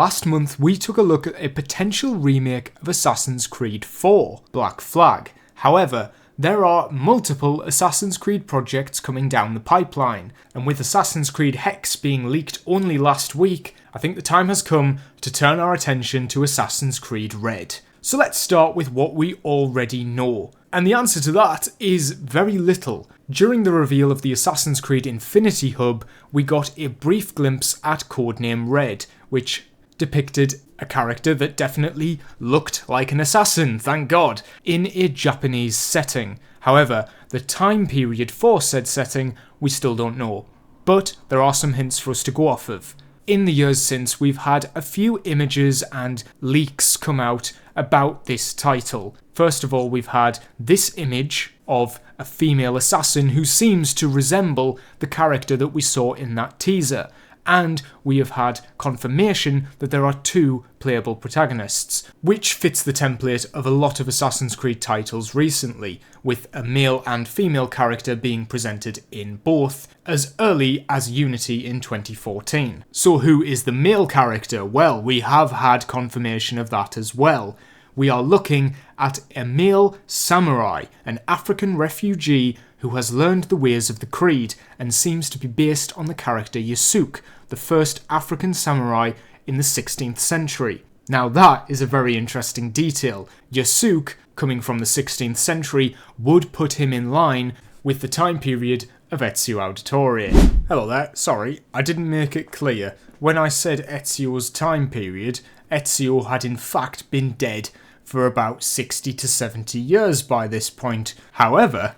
Last month we took a look at a potential remake of Assassin's Creed 4, Black Flag. However, there are multiple Assassin's Creed projects coming down the pipeline, and with Assassin's Creed Hexe being leaked only last week, I think the time has come to turn our attention to Assassin's Creed Red. So let's start with what we already know. And the answer to that is very little. During the reveal of the Assassin's Creed Infinity Hub, we got a brief glimpse at Codename Red, which depicted a character that definitely looked like an assassin, thank God, in a Japanese setting. However, the time period for said setting we still don't know, but there are some hints for us to go off of. In the years since, we've had a few images and leaks come out about this title. First of all, we've had this image of a female assassin who seems to resemble the character that we saw in that teaser. And we have had confirmation that there are 2 playable protagonists, which fits the template of a lot of Assassin's Creed titles recently, with a male and female character being presented in both, as early as Unity in 2014. So who is the male character? Well, we have had confirmation of that as well. We are looking at a male samurai, an African refugee who has learned the ways of the Creed and seems to be based on the character Yasuke, the first African samurai in the 16th century. Now that is a very interesting detail. Yasuke, coming from the 16th century, would put him in line with the time period of Ezio Auditore. Hello there, sorry, I didn't make it clear. When I said Ezio's time period, Ezio had in fact been dead for about 60 to 70 years by this point. However,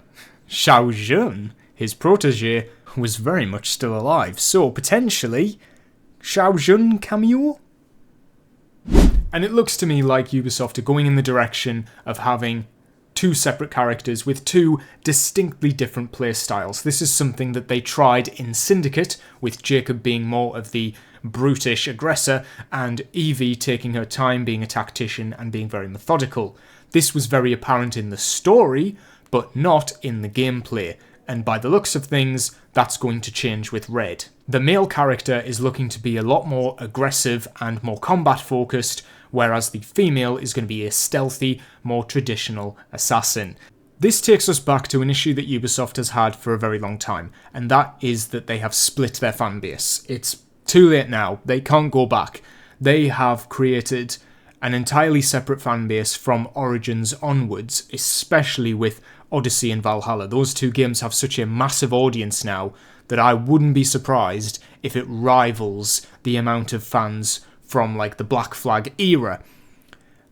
Xiao Jun, his protege, was very much still alive, so potentially, Xiao Jun cameo? And it looks to me like Ubisoft are going in the direction of having 2 separate characters with 2 distinctly different playstyles. This is something that they tried in Syndicate, with Jacob being more of the brutish aggressor, and Evie taking her time, being a tactician and being very methodical. This was very apparent in the story, but not in the gameplay, and by the looks of things, that's going to change with Red. The male character is looking to be a lot more aggressive and more combat focused, whereas the female is going to be a stealthy, more traditional assassin. This takes us back to an issue that Ubisoft has had for a very long time, and that is that they have split their fanbase. It's too late now, they can't go back. They have created an entirely separate fanbase from Origins onwards, especially with Odyssey and Valhalla. Those 2 games have such a massive audience now that I wouldn't be surprised if it rivals the amount of fans from like the Black Flag era.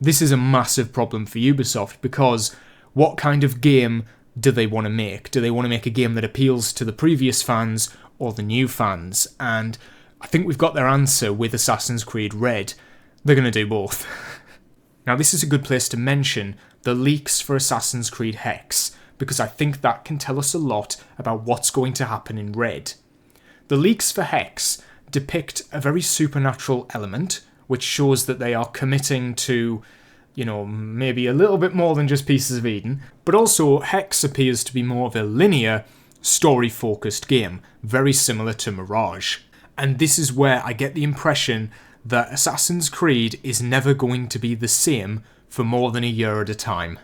This is a massive problem for Ubisoft because what kind of game do they want to make? Do they want to make a game that appeals to the previous fans or the new fans? And I think we've got their answer with Assassin's Creed Red. They're going to do both. Now this is a good place to mention the leaks for Assassin's Creed Hexe, because I think that can tell us a lot about what's going to happen in Red. The leaks for Hexe depict a very supernatural element, which shows that they are committing to, maybe a little bit more than just Pieces of Eden, but also Hexe appears to be more of a linear, story-focused game, very similar to Mirage. And this is where I get the impression that Assassin's Creed is never going to be the same for more than a year at a time.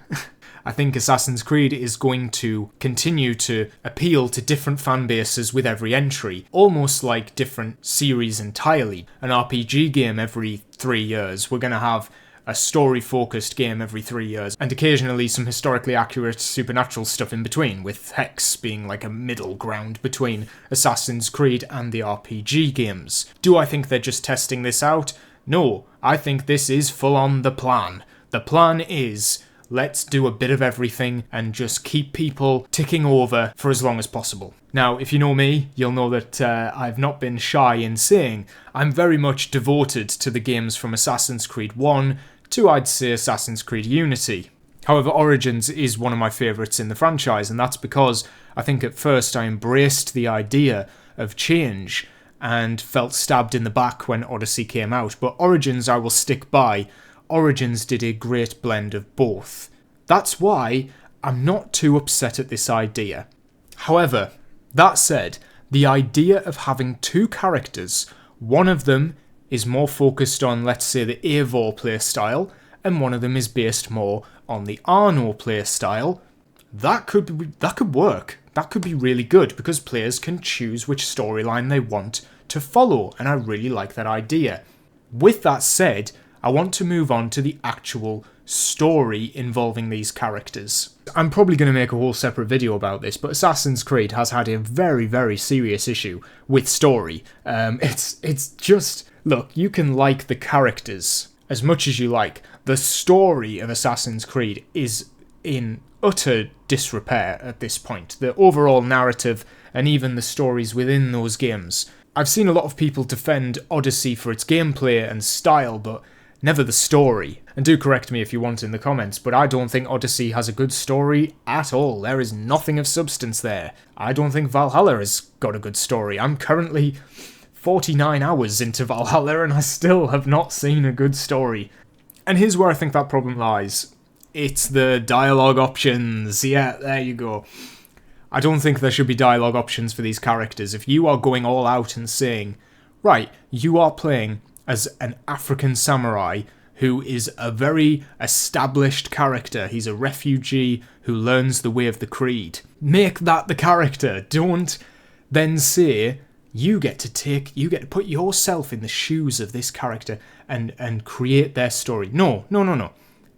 I think Assassin's Creed is going to continue to appeal to different fan bases with every entry, almost like different series entirely. An RPG game every 3 years, we're going to have a story-focused game every 3 years, and occasionally some historically accurate supernatural stuff in between, with Hexe being like a middle ground between Assassin's Creed and the RPG games. Do I think they're just testing this out? No, I think this is full on the plan. The plan is, let's do a bit of everything and just keep people ticking over for as long as possible. Now, if you know me, you'll know that I've not been shy in saying I'm very much devoted to the games from Assassin's Creed 1 to, I'd say, Assassin's Creed Unity. However, Origins is one of my favourites in the franchise, and that's because I think at first I embraced the idea of change and felt stabbed in the back when Odyssey came out, but Origins I will stick by. Origins did a great blend of both. That's why I'm not too upset at this idea. However, that said, the idea of having 2 characters, one of them is more focused on, let's say, the Eivor playstyle, and one of them is based more on the Arno playstyle, that could work. That could be really good, because players can choose which storyline they want to follow, and I really like that idea. With that said, I want to move on to the actual story involving these characters. I'm probably going to make a whole separate video about this, but Assassin's Creed has had a very, very serious issue with story. It's just, look, you can like the characters as much as you like. The story of Assassin's Creed is in utter disrepair at this point. The overall narrative and even the stories within those games. I've seen a lot of people defend Odyssey for its gameplay and style, but never the story. And do correct me if you want in the comments, but I don't think Odyssey has a good story at all. There is nothing of substance there. I don't think Valhalla has got a good story. I'm currently 49 hours into Valhalla and I still have not seen a good story. And here's where I think that problem lies. It's the dialogue options. Yeah, there you go. I don't think there should be dialogue options for these characters. If you are going all out and saying, right, you are playing as an African samurai who is a very established character. He's a refugee who learns the way of the creed. Make that the character. Don't then say, you get to put yourself in the shoes of this character and create their story. No.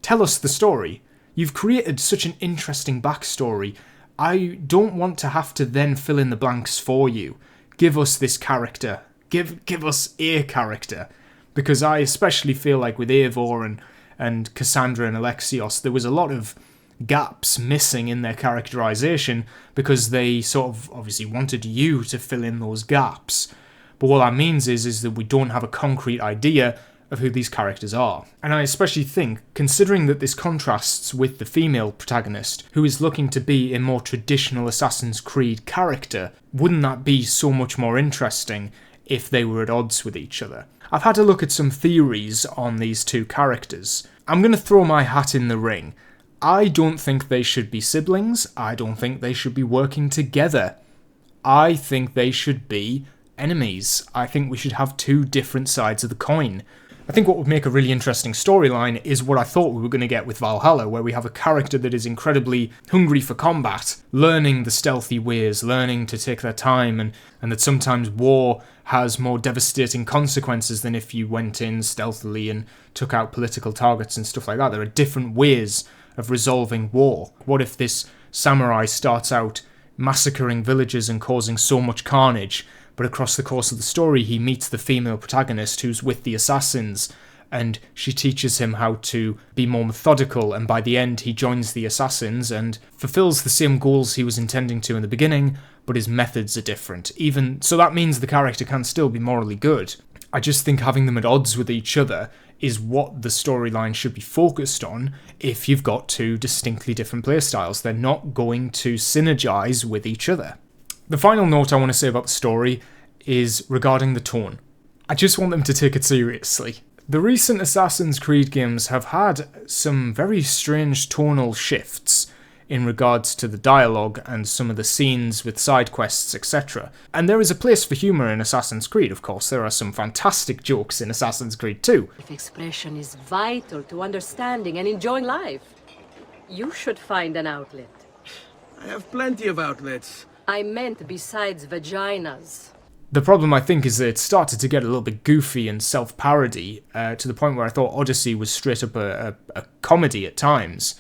Tell us the story. You've created such an interesting backstory. I don't want to have to then fill in the blanks for you. Give us this character. Give us a character. Because I especially feel like with Eivor and Cassandra and Alexios, there was a lot of gaps missing in their characterization because they sort of obviously wanted you to fill in those gaps. But what that means is that we don't have a concrete idea of who these characters are. And I especially think, considering that this contrasts with the female protagonist, who is looking to be a more traditional Assassin's Creed character, wouldn't that be so much more interesting if they were at odds with each other? I've had a look at some theories on these two characters. I'm going to throw my hat in the ring. I don't think they should be siblings. I don't think they should be working together. I think they should be enemies. I think we should have two different sides of the coin. I think what would make a really interesting storyline is what I thought we were going to get with Valhalla, where we have a character that is incredibly hungry for combat, learning the stealthy ways, learning to take their time, and that sometimes war has more devastating consequences than if you went in stealthily and took out political targets and stuff like that. There are different ways of resolving war. What if this samurai starts out massacring villages and causing so much carnage, but across the course of the story he meets the female protagonist who's with the assassins, and she teaches him how to be more methodical, and by the end he joins the assassins and fulfills the same goals he was intending to in the beginning, but his methods are different. Even so, that means the character can still be morally good. I just think having them at odds with each other is what the storyline should be focused on if you've got two distinctly different playstyles. They're not going to synergize with each other. The final note I want to say about the story is regarding the tone. I just want them to take it seriously. The recent Assassin's Creed games have had some very strange tonal shifts in regards to the dialogue and some of the scenes with side quests, etc. And there is a place for humour in Assassin's Creed, of course. There are some fantastic jokes in Assassin's Creed 2. If expression is vital to understanding and enjoying life, you should find an outlet. I have plenty of outlets. I meant besides vaginas. The problem, I think, is that it started to get a little bit goofy and self-parody, to the point where I thought Odyssey was straight up a comedy at times,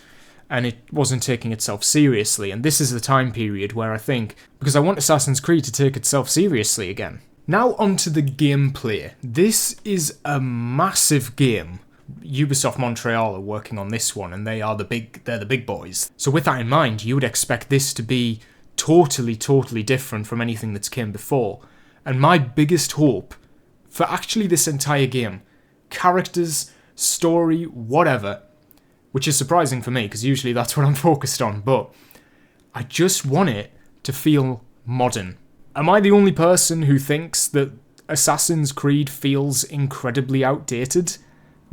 and it wasn't taking itself seriously. And this is the time period where I think, because I want Assassin's Creed to take itself seriously again. Now onto the gameplay. This is a massive game. Ubisoft Montreal are working on this one, and they're the big boys. So with that in mind, you would expect this to be totally different from anything that's came before. And my biggest hope for actually this entire game, characters, story, whatever, which is surprising for me because usually that's what I'm focused on, but I just want it to feel modern. Am I the only person who thinks that Assassin's Creed feels incredibly outdated?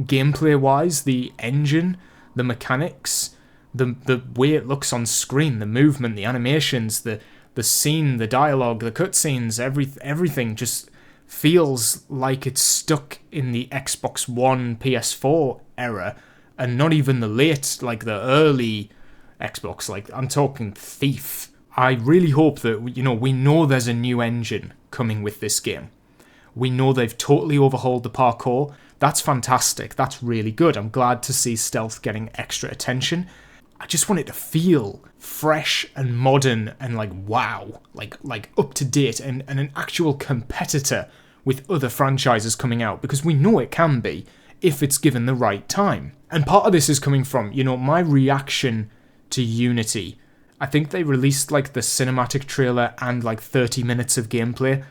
Gameplay-wise, the engine, the mechanics, the way it looks on screen, the movement, the animations, the scene, the dialogue, the cutscenes, everything just feels like it's stuck in the Xbox One, PS4 era, and not even the late, like the early Xbox, like I'm talking Thief. I really hope that, we know there's a new engine coming with this game. We know they've totally overhauled the parkour. That's fantastic. That's really good. I'm glad to see stealth getting extra attention. I just want it to feel fresh and modern and like wow, like up to date and an actual competitor with other franchises coming out, because we know it can be if it's given the right time. And part of this is coming from, my reaction to Unity. I think they released like the cinematic trailer and like 30 minutes of gameplay.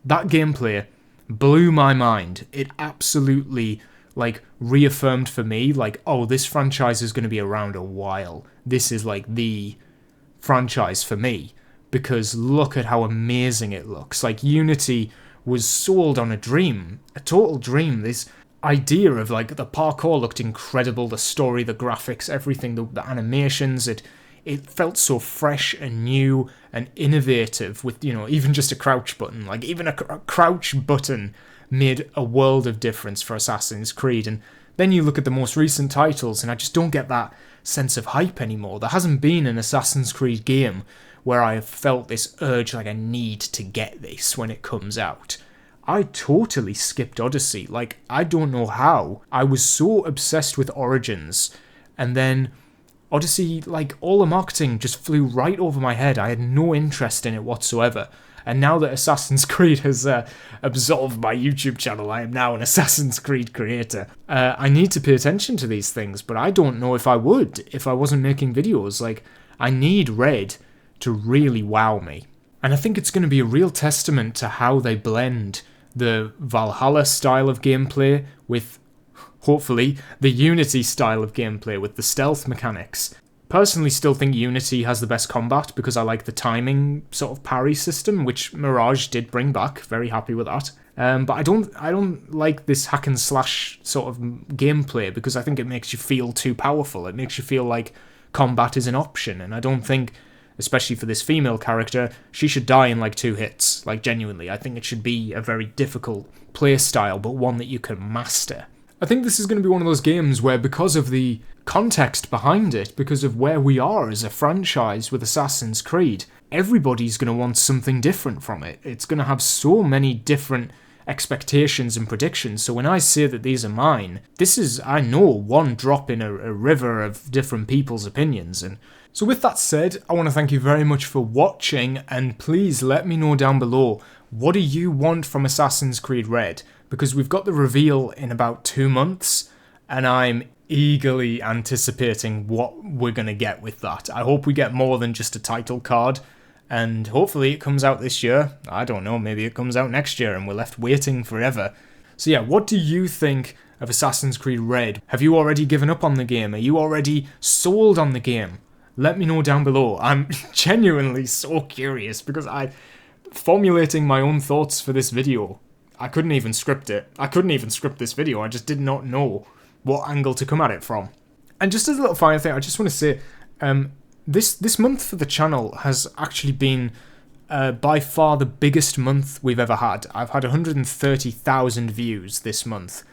That gameplay blew my mind. It absolutely like reaffirmed for me like, oh, this franchise is going to be around a while. This is like the franchise for me, because look at how amazing it looks. Like Unity was sold on a dream, a total dream. This idea of like the parkour looked incredible, the story, the graphics, everything, the animations, it felt so fresh and new and innovative with, even just a crouch button. Like even a crouch button made a world of difference for Assassin's Creed. And then you look at the most recent titles and I just don't get that sense of hype anymore. There hasn't been an Assassin's Creed game where I have felt this urge, like I need to get this when it comes out. I totally skipped Odyssey. Like, I don't know how. I was so obsessed with Origins, and then Odyssey, like, all the marketing just flew right over my head. I had no interest in it whatsoever. And now that Assassin's Creed has absolved my YouTube channel, I am now an Assassin's Creed creator. I need to pay attention to these things, but I don't know if I would if I wasn't making videos. Like, I need Red to really wow me. And I think it's going to be a real testament to how they blend the Valhalla style of gameplay with, hopefully, the Unity style of gameplay with the stealth mechanics. Personally, still think Unity has the best combat because I like the timing sort of parry system, which Mirage did bring back. Very happy with that. But I don't like this hack and slash sort of gameplay because I think it makes you feel too powerful. It makes you feel like combat is an option, and I don't think, especially for this female character, she should die in like 2 hits. Like, genuinely, I think it should be a very difficult play style, but one that you can master. I think this is going to be one of those games where, because of the context behind it, because of where we are as a franchise with Assassin's Creed, everybody's going to want something different from it. It's going to have so many different expectations and predictions, so when I say that these are mine, this is, I know, one drop in a river of different people's opinions. And so with that said, I want to thank you very much for watching, and please let me know down below, what do you want from Assassin's Creed Red? Because we've got the reveal in about 2 months, and I'm eagerly anticipating what we're going to get with that. I hope we get more than just a title card, and hopefully it comes out this year. I don't know, maybe it comes out next year and we're left waiting forever. So yeah, what do you think of Assassin's Creed Red? Have you already given up on the game? Are you already sold on the game? Let me know down below. I'm genuinely so curious because I'm formulating my own thoughts for this video. I couldn't even script it. I couldn't even script this video. I just did not know what angle to come at it from. And just as a little final thing, I just want to say, this month for the channel has actually been by far the biggest month we've ever had. I've had 130,000 views this month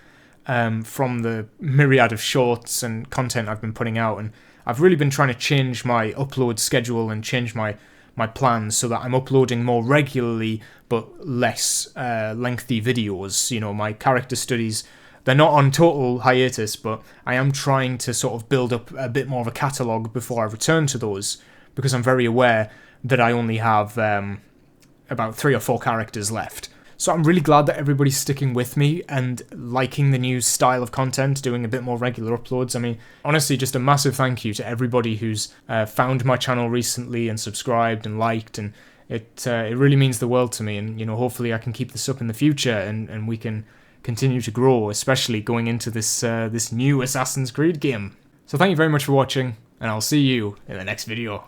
from the myriad of shorts and content I've been putting out, and I've really been trying to change my upload schedule and change my plans so that I'm uploading more regularly but less lengthy videos. You know, my character studies, they're not on total hiatus, but I am trying to sort of build up a bit more of a catalogue before I return to those, because I'm very aware that I only have about 3 or 4 characters left. So I'm really glad that everybody's sticking with me and liking the new style of content, doing a bit more regular uploads. I mean, honestly, just a massive thank you to everybody who's found my channel recently and subscribed and liked, and it really means the world to me. And, you know, hopefully I can keep this up in the future and we can continue to grow, especially going into this this new Assassin's Creed game. So thank you very much for watching, and I'll see you in the next video.